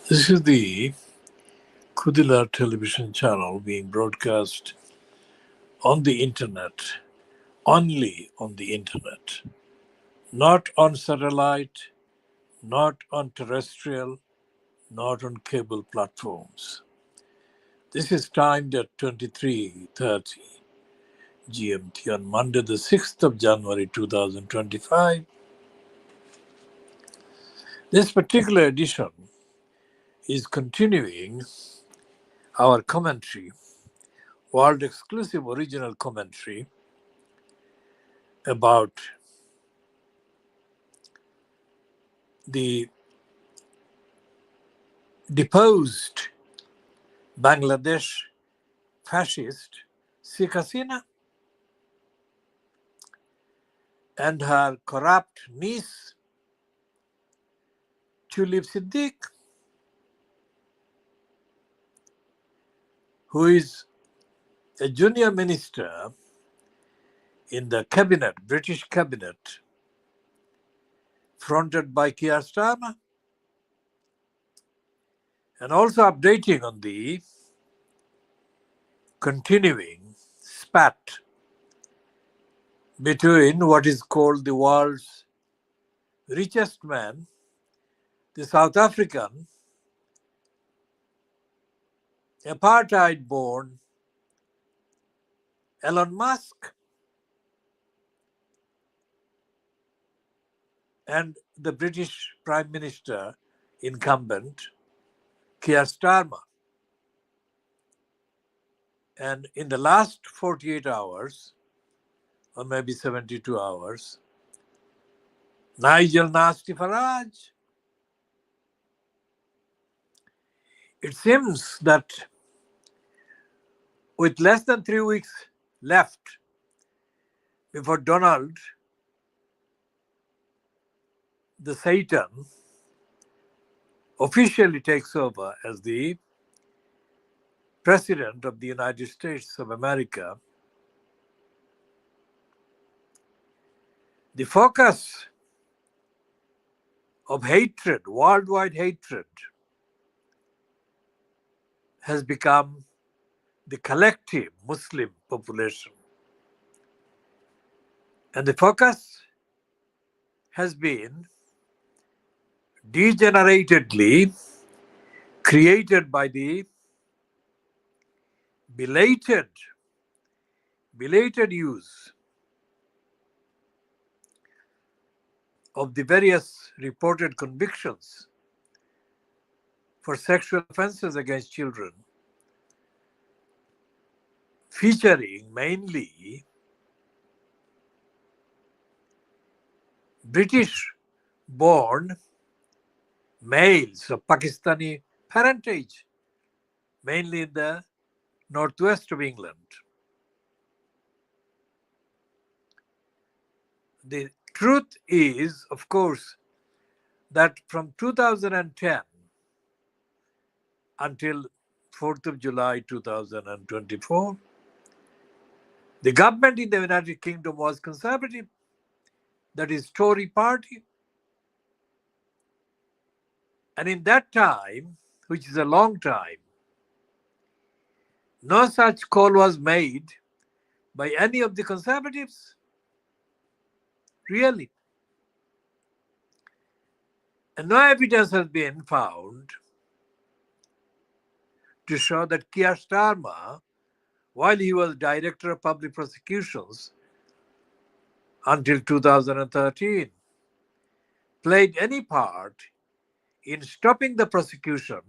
This is the Khoodeelaar television channel being broadcast on the internet, only on the internet, not on satellite, not on terrestrial, not on cable platforms. This is timed at 23:30 GMT on Monday, the 6th of January 2025. This particular edition is continuing our commentary, world exclusive original commentary about the deposed Bangladesh fascist Sheikh Hasina and her corrupt niece Tulip Siddiq, who is a junior minister in the cabinet, British cabinet, fronted by Keir Starmer, and also updating on the continuing spat between what is called the world's richest man, the South African, apartheid-born Elon Musk, and the British Prime Minister incumbent, Keir Starmer. And in the last 48 hours, or maybe 72 hours, Nigel Nasty Farage. It seems that with less than 3 weeks left before Donald, the Satan, officially takes over as the President of the United States of America, the focus of hatred, worldwide hatred, has become the collective Muslim population. And the focus has been degeneratedly created by the belated use of the various reported convictions for sexual offenses against children, featuring mainly British-born males of Pakistani parentage, mainly in the northwest of England. The truth is, of course, that from 2010 until 4th of July 2024, the government in the United Kingdom was conservative, that is Tory party. And in that time, which is a long time, no such call was made by any of the conservatives, really. And no evidence has been found to show that Keir Starmer, while he was Director of Public Prosecutions until 2013, played any part in stopping the prosecution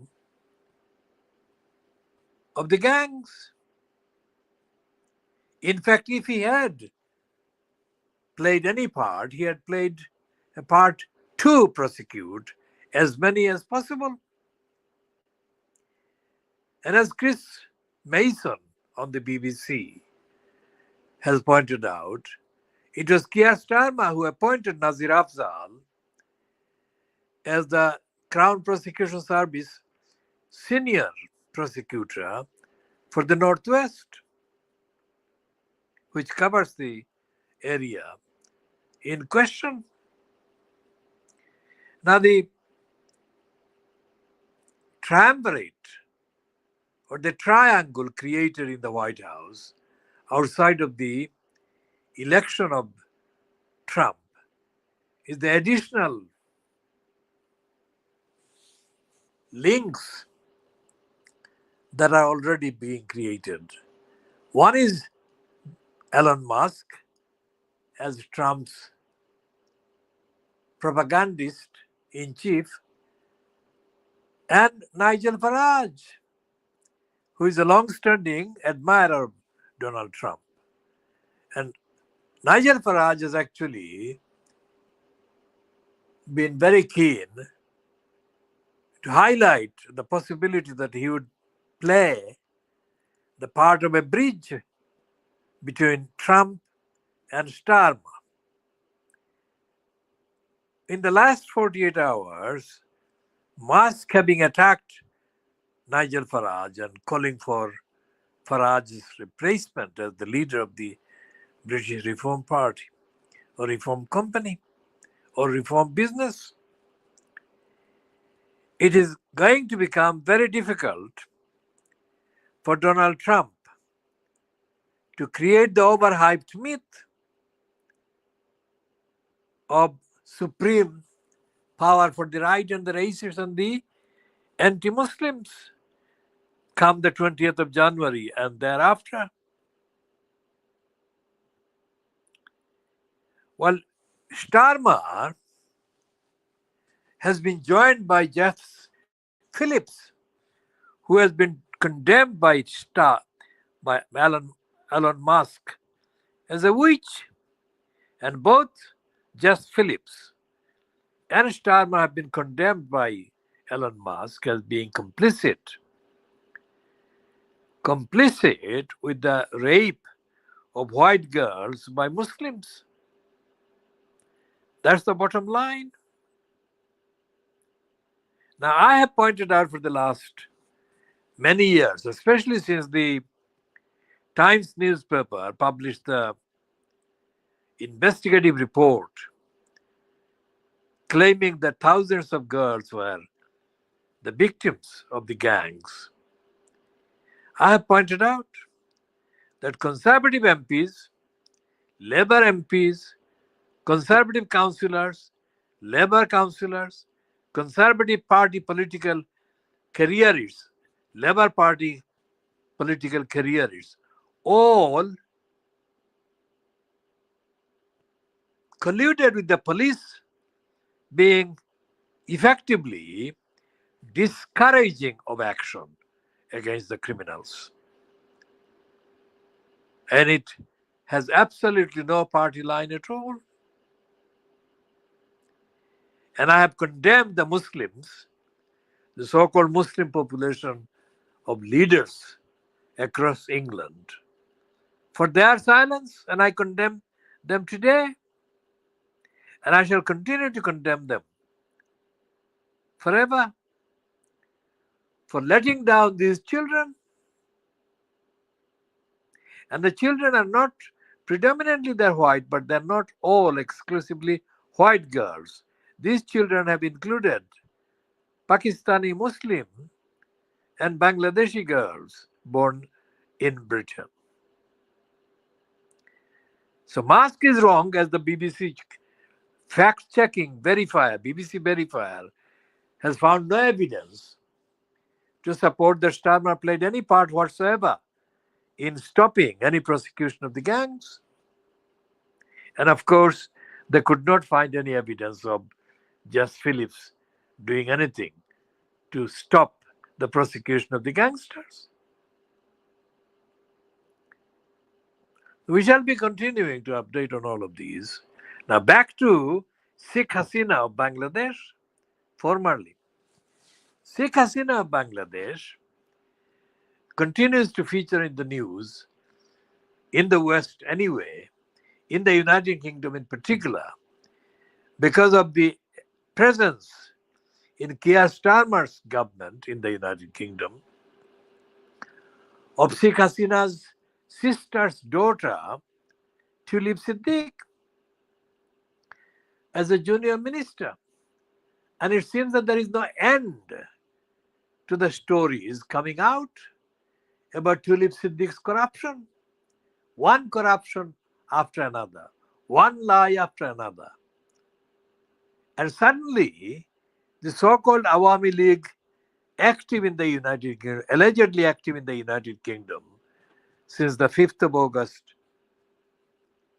of the gangs. In fact, if he had played any part, he had played a part to prosecute as many as possible. And as Chris Mason on the BBC has pointed out, it was Keir Starmer who appointed Nazir Afzal as the Crown Prosecution Service senior prosecutor for the Northwest, which covers the area in question. Now, the triumvirate or the triangle created in the White House outside of the election of Trump is the additional links that are already being created. One is Elon Musk as Trump's propagandist in chief, and Nigel Farage, who is a long-standing admirer of Donald Trump. And Nigel Farage has actually been very keen to highlight the possibility that he would play the part of a bridge between Trump and Starmer. In the last 48 hours, Musk having attacked Nigel Farage and calling for Farage's replacement as the leader of the British Reform Party or Reform Company or Reform Business. It is going to become very difficult for Donald Trump to create the overhyped myth of supreme power for the right and the racists and the anti-Muslims come the 20th of January and thereafter. Well, Starmer has been joined by Jeff Phillips, who has been condemned by Elon Musk as a witch. And both Jeff Phillips and Starmer have been condemned by Elon Musk as being complicit with the rape of white girls by Muslims. That's the bottom line. Now, I have pointed out for the last many years, especially since the Times newspaper published the investigative report claiming that thousands of girls were the victims of the gangs. I have pointed out that conservative MPs, Labour MPs, conservative councillors, Labour councillors, Conservative Party political careerists, Labour Party political careerists, all colluded with the police being effectively discouraging of action against the criminals. And it has absolutely no party line at all. And I have condemned the Muslims, the so-called Muslim population of leaders across England, for their silence, and I condemn them today, and I shall continue to condemn them forever for letting down these children. And the children are not predominantly they're white, but they're not all exclusively white girls. These children have included Pakistani Muslim and Bangladeshi girls born in Britain. So Musk is wrong, as the BBC fact-checking verifier, BBC verifier, has found no evidence to support that Starmer played any part whatsoever in stopping any prosecution of the gangs. And of course, they could not find any evidence of Jeff Phillips doing anything to stop the prosecution of the gangsters. We shall be continuing to update on all of these. Now back to Sheikh Hasina of Bangladesh, formerly. Sheikh Hasina of Bangladesh continues to feature in the news, in the West anyway, in the United Kingdom in particular, because of the presence in Keir Starmer's government in the United Kingdom of Sheikh Hasina's sister's daughter, Tulip Siddiq, as a junior minister. And it seems that there is no end to the stories coming out about Tulip Siddique's corruption. One corruption after another, one lie after another. And suddenly, the so-called Awami League, active in the United Kingdom, allegedly active in the United Kingdom since the 5th of August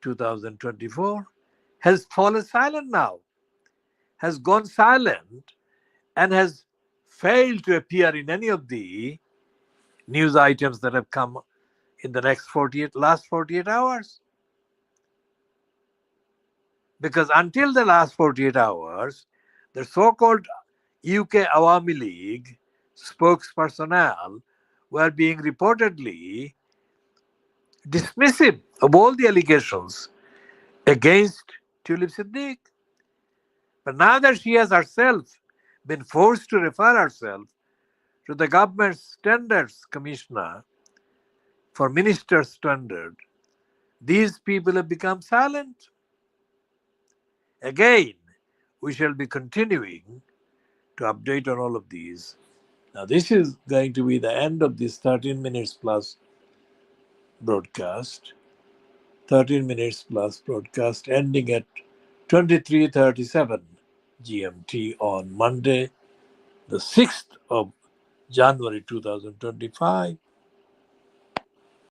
2024, has fallen silent now, has gone silent, and has failed to appear in any of the news items that have come in the last 48 hours. Because until the last 48 hours, the so-called UK Awami League spokespersonnel were being reportedly dismissive of all the allegations against Tulip Siddiq. But now that she has herself been forced to refer herself to the government's standards commissioner for minister standard, these people have become silent. Again, we shall be continuing to update on all of these. Now, this is going to be the end of this 13 minutes plus broadcast. 13 minutes plus broadcast ending at 23:37 GMT on Monday, the 6th of January 2025.